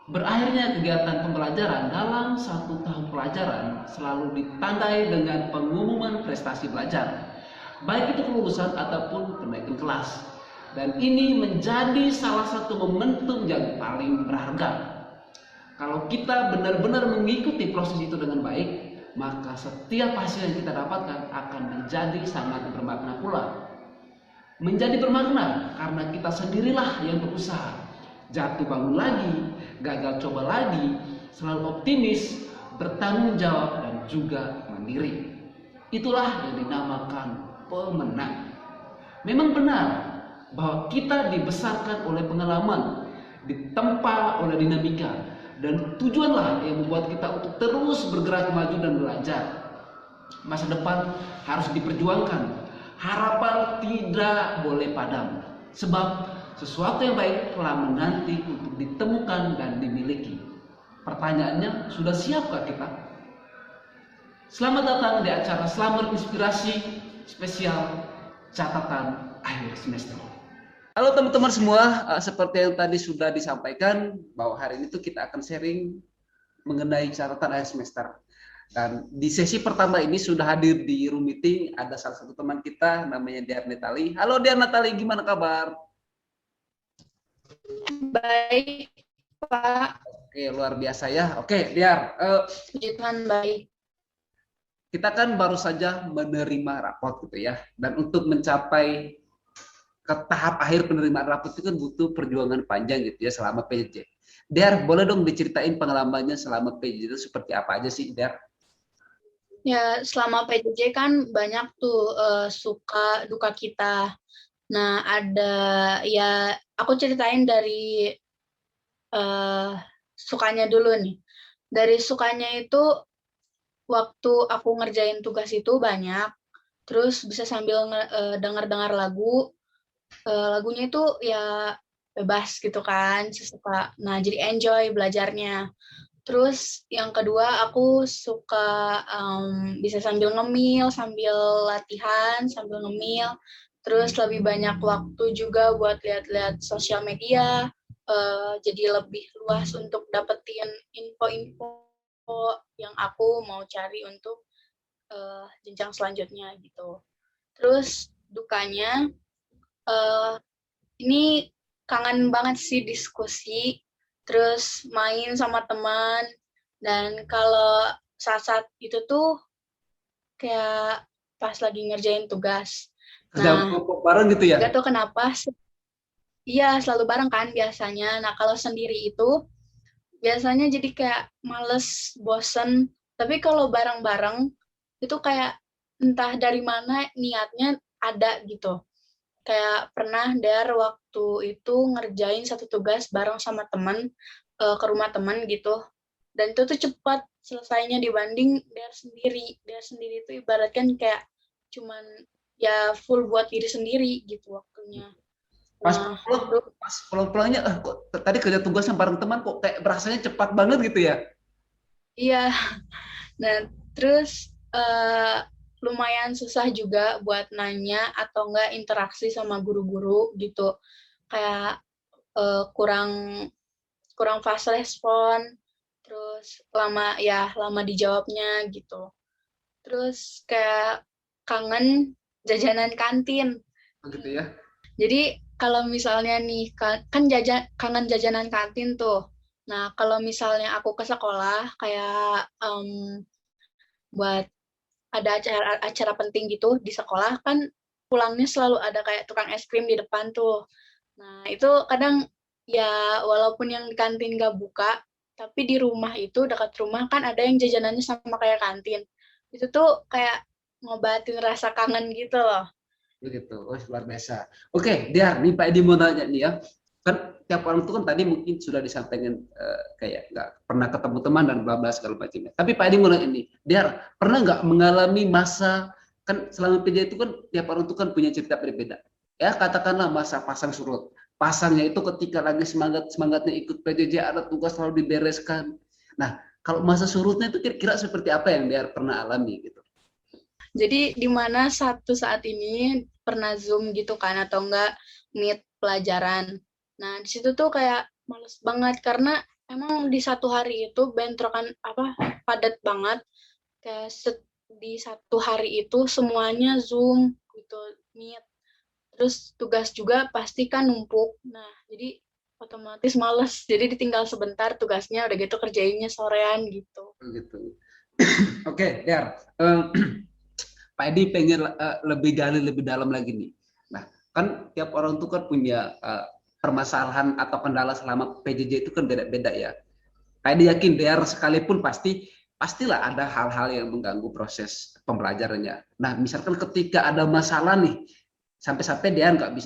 Berakhirnya kegiatan pembelajaran dalam satu tahun pelajaran selalu ditandai dengan pengumuman prestasi belajar, baik itu kelulusan ataupun kenaikan kelas. Dan ini menjadi salah satu momentum yang paling berharga. Kalau kita benar-benar mengikuti proses itu dengan baik, maka setiap hasil yang kita dapatkan akan menjadi sangat bermakna pula. Menjadi bermakna karena kita sendirilah yang berusaha. Jatuh bangun lagi, gagal coba lagi, selalu optimis, bertanggung jawab dan juga mandiri. Itulah yang dinamakan pemenang. Memang benar bahwa kita dibesarkan oleh pengalaman, ditempa oleh dinamika, dan tujuanlah yang membuat kita untuk terus bergerak maju dan belajar. Masa depan harus diperjuangkan. Harapan tidak boleh padam. Sebab sesuatu yang baik telah menanti untuk ditemukan dan dimiliki. Pertanyaannya, sudah siapkah kita? Selamat datang di acara Slammer Inspirasi spesial catatan akhir semester. Halo teman-teman semua, seperti yang tadi sudah disampaikan bahwa hari ini tuh kita akan sharing mengenai catatan akhir semester. Dan di sesi pertama ini sudah hadir di room meeting ada salah satu teman kita namanya Diar Natali. Halo Diar Natali, gimana kabar? Baik, Pak. Oke, luar biasa ya. Oke, Diar, Puji Tuhan baik. kita kan baru saja menerima rapot gitu ya. Dan untuk mencapai ke tahap akhir penerimaan rapot itu kan butuh perjuangan panjang gitu ya selama PJJ. Diar, boleh dong diceritain pengalamannya selama PJJ itu seperti apa aja sih, Diar? Ya, selama PJJ kan banyak tuh suka duka kita. Nah, ada ya aku ceritain dari sukanya dulu nih. Dari sukanya itu waktu aku ngerjain tugas itu banyak, terus bisa sambil dengar-dengar lagu. Lagunya itu ya bebas gitu kan, sesuka. Nah, jadi enjoy belajarnya. Terus yang kedua aku suka bisa sambil ngemil, sambil latihan, sambil ngemil. Terus lebih banyak waktu juga buat lihat-lihat sosial media. Jadi lebih luas untuk dapetin info-info yang aku mau cari untuk jenjang selanjutnya gitu. Terus dukanya ini kangen banget sih diskusi, terus main sama teman, dan kalau saat-saat itu tuh kayak pas lagi ngerjain tugas. Kerja Nah, kelompok bareng gitu ya? gak tau kenapa, iya selalu bareng kan biasanya. Nah, kalau sendiri itu biasanya jadi kayak males, bosen. Tapi kalau bareng-bareng itu kayak entah dari mana niatnya ada gitu. Kayak pernah waktu itu ngerjain satu tugas bareng sama temen ke rumah temen gitu, dan itu tuh cepat selesainya dibanding Dar sendiri itu ibaratkan kayak cuman ya full buat diri sendiri gitu waktunya. Pas Nah pulang, terus pas pulang-pulangnya, kok tadi kerja tugasnya bareng teman kok kayak berasanya cepat banget gitu ya? iya, nah terus lumayan susah juga buat nanya atau enggak interaksi sama guru-guru gitu, kayak kurang kurang fast respon, terus lama dijawabnya gitu. Terus kayak kangen jajanan kantin. Oh, gitu ya? Jadi kalau misalnya nih kan kangen jajanan kantin tuh. Nah, kalau misalnya aku ke sekolah kayak buat ada acara penting gitu di sekolah, kan pulangnya selalu ada kayak tukang es krim di depan tuh. Nah, itu kadang ya walaupun yang di kantin nggak buka, tapi di rumah itu, dekat rumah kan ada yang jajanannya sama kayak kantin. Itu tuh kayak ngobatin rasa kangen gitu loh. Begitu, oh, luar biasa. Oke, Diar, nih Pak Edi mau nanya nih ya. Kan tiap orang itu kan tadi mungkin sudah disampaikan kayak nggak pernah ketemu teman dan bla bla segala macamnya. Tapi Pak Edi mau nanya ini, Diar, pernah nggak mengalami masa, kan selama PJ itu kan tiap orang itu kan punya cerita berbeda. Ya katakanlah masa pasang surut. Pasangnya itu ketika lagi semangatnya ikut PJJ ada tugas selalu dibereskan. Nah, kalau masa surutnya itu kira-kira seperti apa yang Diar pernah alami gitu? Jadi di mana satu saat ini pernah Zoom gitu kan atau enggak meet pelajaran. Nah, di situ tuh kayak males banget karena emang di satu hari itu bentrokan padat banget. Kayak di satu hari itu semuanya Zoom gitu, Meet. Terus tugas juga pasti kan numpuk. Nah, jadi otomatis males. Jadi ditinggal sebentar tugasnya, udah gitu kerjainnya sorean gitu. Gitu. Oke, Der. Pak Edi pengen lebih gali lebih dalam lagi nih. Nah, kan tiap orang tuh kan punya permasalahan atau kendala selama PJJ itu kan beda-beda ya. Pak Edi yakin Der sekalipun pastilah ada hal-hal yang mengganggu proses pembelajarannya. Nah, misalkan ketika ada masalah nih, sampai-sampai dia nggak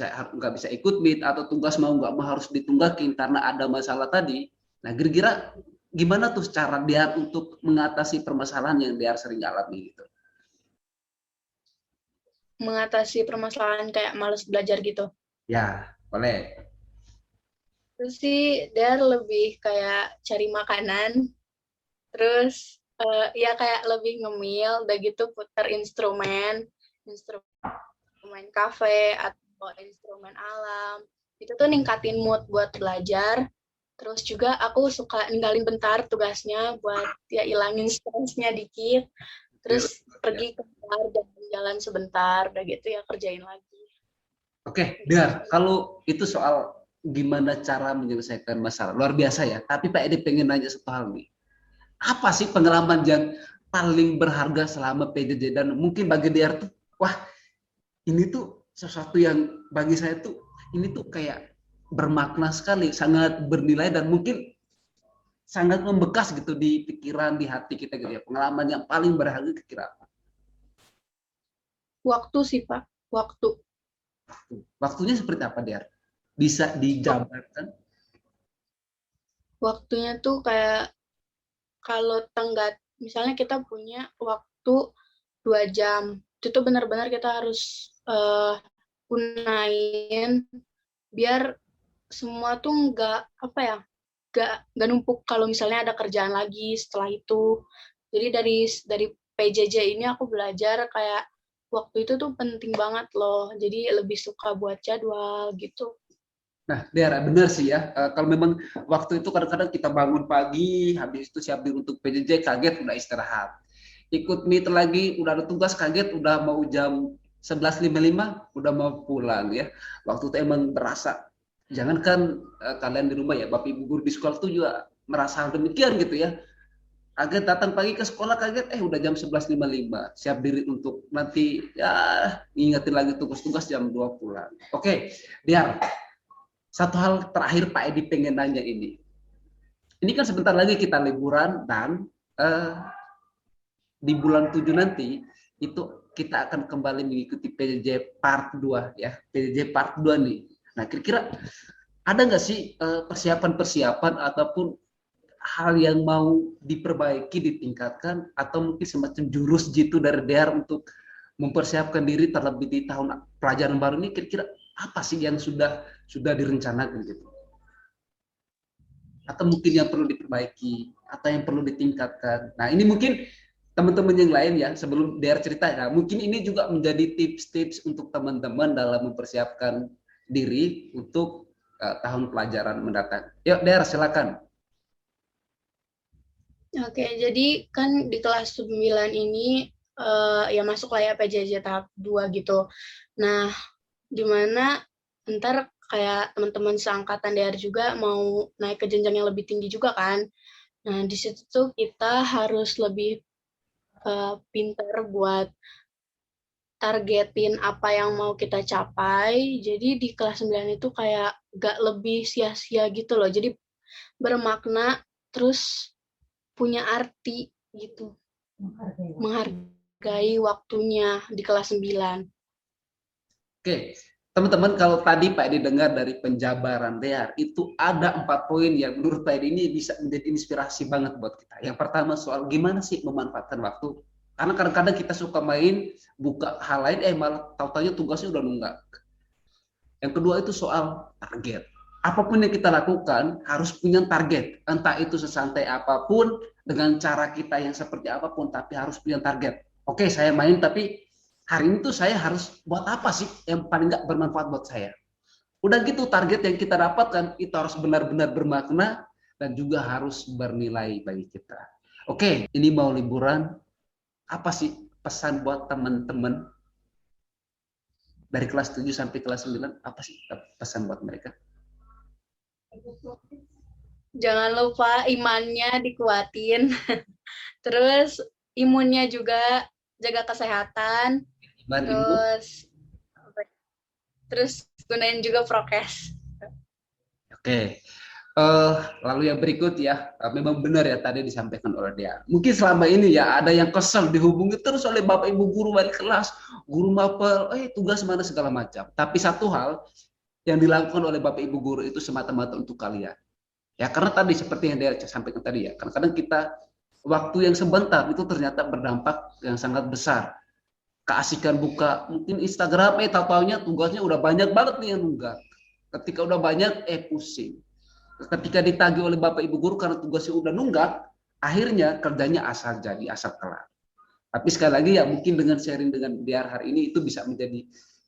bisa ikut meet atau tugas mau nggak mau harus ditunggakin karena ada masalah tadi. Nah, kira-kira gimana tuh cara dia untuk mengatasi permasalahan yang dia sering alami gitu? Mengatasi permasalahan kayak males belajar gitu. Ya, boleh. Terus sih dia lebih kayak cari makanan, terus ya kayak lebih ngemil, udah gitu putar instrumen kafe atau instrumen alam. Itu tuh ningkatin mood buat belajar. Terus juga aku suka ninggalin bentar tugasnya buat ya ilangin stresnya dikit. Terus pergi keluar jalan sebentar, udah gitu ya kerjain lagi. Oke, Dar, kalau itu soal gimana cara menyelesaikan masalah, luar biasa ya. Tapi Pak Edi pengen nanya satu hal nih. Apa sih pengalaman yang paling berharga selama PJJ dan mungkin bagi Dar tuh, wah ini tuh sesuatu yang bagi saya tuh ini tuh kayak bermakna sekali, sangat bernilai dan mungkin sangat membekas gitu di pikiran, di hati kita gitu ya. Pengalaman yang paling berharga kira-kira apa? Waktu sih, Pak. Waktu. Waktunya seperti apa, Dar? Bisa dijabarkan? Waktunya tuh kayak kalau tenggat, misalnya kita punya waktu 2 jam. Itu tuh benar-benar kita harus gunain biar semua tuh nggak numpuk kalau misalnya ada kerjaan lagi setelah itu. Jadi dari PJJ ini aku belajar kayak waktu itu tuh penting banget loh. Jadi lebih suka buat jadwal gitu. Nah, Dera, benar sih ya. Kalau memang waktu itu kadang-kadang kita bangun pagi, habis itu siap diri untuk PJJ, kaget udah istirahat. Ikut meet lagi, udah ada tugas, kaget udah mau jam 11.55, udah mau pulang ya. Waktu itu emang berasa, jangankan kalian di rumah ya, Bapak Ibu guru di sekolah tuh juga merasa demikian gitu ya. Kaget datang pagi ke sekolah, kaget udah jam 11.55, siap diri untuk nanti ya ngingetin lagi tugas-tugas jam 2 pulang. Oke, biar satu hal terakhir Pak Edi pengen nanya ini. Ini kan sebentar lagi kita liburan dan di bulan 7 nanti itu kita akan kembali mengikuti PJJ Part 2 ya. PJJ Part 2 nih. Nah, kira-kira ada nggak sih persiapan-persiapan ataupun hal yang mau diperbaiki, ditingkatkan atau mungkin semacam jurus jitu dari DR untuk mempersiapkan diri terlebih di tahun pelajaran baru ini, kira-kira apa sih yang sudah direncanakan gitu? Atau mungkin yang perlu diperbaiki atau yang perlu ditingkatkan. Nah, ini mungkin teman-teman yang lain ya, sebelum DR cerita ya, mungkin ini juga menjadi tips-tips untuk teman-teman dalam mempersiapkan diri untuk tahun pelajaran mendatang. Yuk, DR silakan. Oke, jadi kan di kelas 9 ini ya masuk lah ya PJJ tahap 2 gitu. Nah, dimana ntar kayak teman-teman seangkatan DR juga mau naik ke jenjang yang lebih tinggi juga kan. Nah, di situ tuh kita harus lebih pintar buat targetin apa yang mau kita capai. Jadi di kelas 9 itu kayak gak lebih sia-sia gitu loh. Jadi bermakna terus punya arti gitu. Menghargai waktunya di kelas 9. Oke, teman-teman, kalau tadi Pak Edi dengar dari penjabaran DR, itu ada 4 poin yang menurut Pak Edi ini bisa menjadi inspirasi banget buat kita. Yang pertama soal gimana sih memanfaatkan waktu. Karena kadang-kadang kita suka main, buka hal lain, malah tahu-tahu tugasnya udah nunggak. Yang kedua itu soal target. Apapun yang kita lakukan harus punya target. Entah itu sesantai apapun, dengan cara kita yang seperti apapun, tapi harus punya target. Oke, saya main, tapi hari ini tuh saya harus buat apa sih yang paling nggak bermanfaat buat saya. Udah gitu target yang kita dapatkan itu harus benar-benar bermakna dan juga harus bernilai bagi kita. Oke, ini mau liburan, apa sih pesan buat teman-teman dari kelas 7 sampai kelas 9? Apa sih pesan buat mereka? Jangan lupa imannya dikuatin. Terus imunnya juga jaga kesehatan. Iman, ibu. Terus gunain juga prokes. Oke. Lalu yang berikut ya, memang benar ya tadi disampaikan oleh dia. Mungkin selama ini ya ada yang kesel dihubungi terus oleh bapak ibu guru wali kelas, guru mapel, tugas mana segala macam. Tapi satu hal yang dilakukan oleh bapak ibu guru itu semata-mata untuk kalian. Ya karena tadi seperti yang dia sampaikan tadi ya, kadang-kadang kita waktu yang sebentar itu ternyata berdampak yang sangat besar. Keasikan buka mungkin Instagram, tahu-taunya tugasnya udah banyak banget nih yang nunggak. Ketika udah banyak, pusing. Ketika ditagih oleh bapak ibu guru karena tugasnya udah nunggak, akhirnya kerjanya asal jadi, asal kelar. Tapi sekali lagi ya mungkin dengan sharing dengan Diar hari ini itu bisa menjadi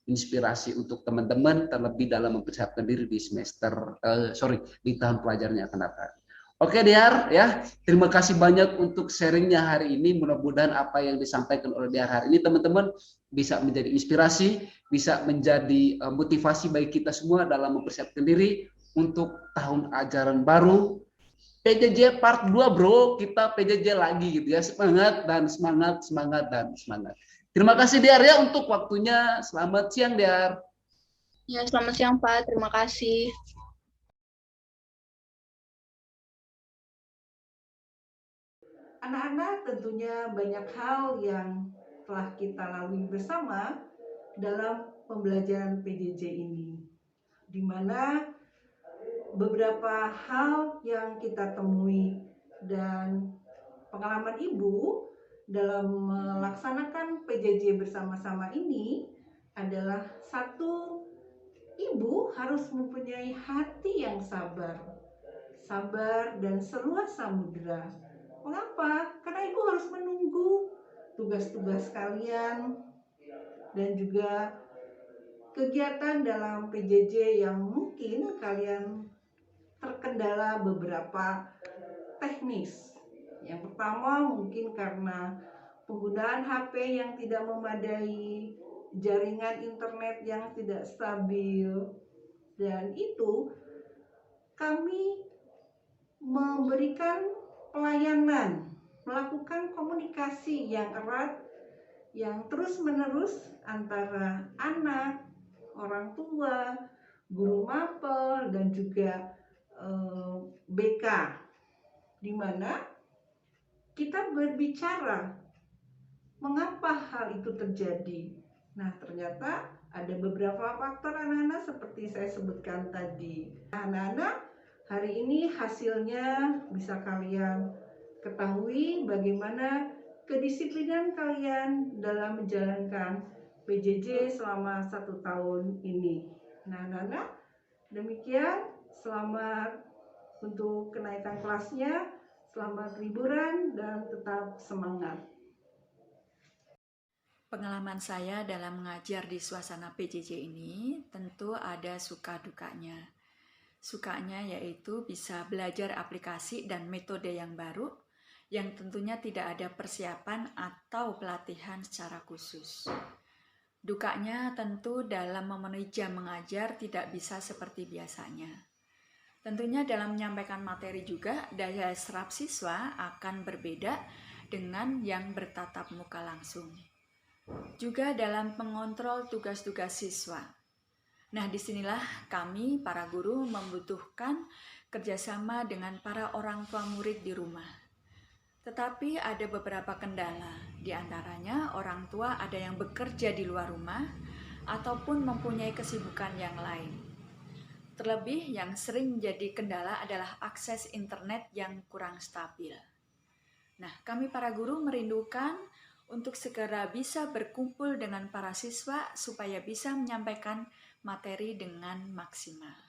inspirasi untuk teman-teman terlebih dalam mempersiapkan diri di di tahun pelajaran yang akan datang. Oke Diar ya, terima kasih banyak untuk sharingnya hari ini. Mudah-mudahan apa yang disampaikan oleh Diar hari ini teman-teman bisa menjadi inspirasi, bisa menjadi motivasi bagi kita semua dalam mempersiapkan diri untuk tahun ajaran baru. PJJ part 2 bro, kita PJJ lagi gitu ya. Semangat dan semangat, semangat dan semangat. Terima kasih Diar ya untuk waktunya. Selamat siang Diar. Ya, selamat siang Pak. Terima kasih. Anak-anak tentunya banyak hal yang telah kita lalui bersama dalam pembelajaran PJJ ini, di mana beberapa hal yang kita temui dan pengalaman Ibu dalam melaksanakan PJJ bersama-sama ini adalah satu, Ibu harus mempunyai hati yang sabar dan seluas samudera. Mengapa? Karena Ibu harus menunggu tugas-tugas kalian dan juga kegiatan dalam PJJ yang mungkin kalian terkendala beberapa teknis. Yang pertama mungkin karena penggunaan HP yang tidak memadai, jaringan internet yang tidak stabil, dan itu kami memberikan pelayanan, melakukan komunikasi yang erat, yang terus-menerus antara anak, orang tua, guru mapel, dan juga BK, di mana kita berbicara mengapa hal itu terjadi. Nah, ternyata ada beberapa faktor anak-anak seperti saya sebutkan tadi. Anak-anak, hari ini hasilnya bisa kalian ketahui bagaimana kedisiplinan kalian dalam menjalankan PJJ selama 1 tahun ini. Nah, anak-anak, demikian. Selamat untuk kenaikan kelasnya, selamat liburan, dan tetap semangat. Pengalaman saya dalam mengajar di suasana PJJ ini tentu ada suka dukanya. Sukanya yaitu bisa belajar aplikasi dan metode yang baru yang tentunya tidak ada persiapan atau pelatihan secara khusus. Dukanya tentu dalam memenuhi jam mengajar tidak bisa seperti biasanya. Tentunya dalam menyampaikan materi juga daya serap siswa akan berbeda dengan yang bertatap muka langsung. Juga dalam mengontrol tugas-tugas siswa. Nah, disinilah kami para guru membutuhkan kerjasama dengan para orang tua murid di rumah. Tetapi ada beberapa kendala, di antaranya orang tua ada yang bekerja di luar rumah ataupun mempunyai kesibukan yang lain. Terlebih yang sering menjadi kendala adalah akses internet yang kurang stabil. Nah, kami para guru merindukan untuk segera bisa berkumpul dengan para siswa supaya bisa menyampaikan materi dengan maksimal.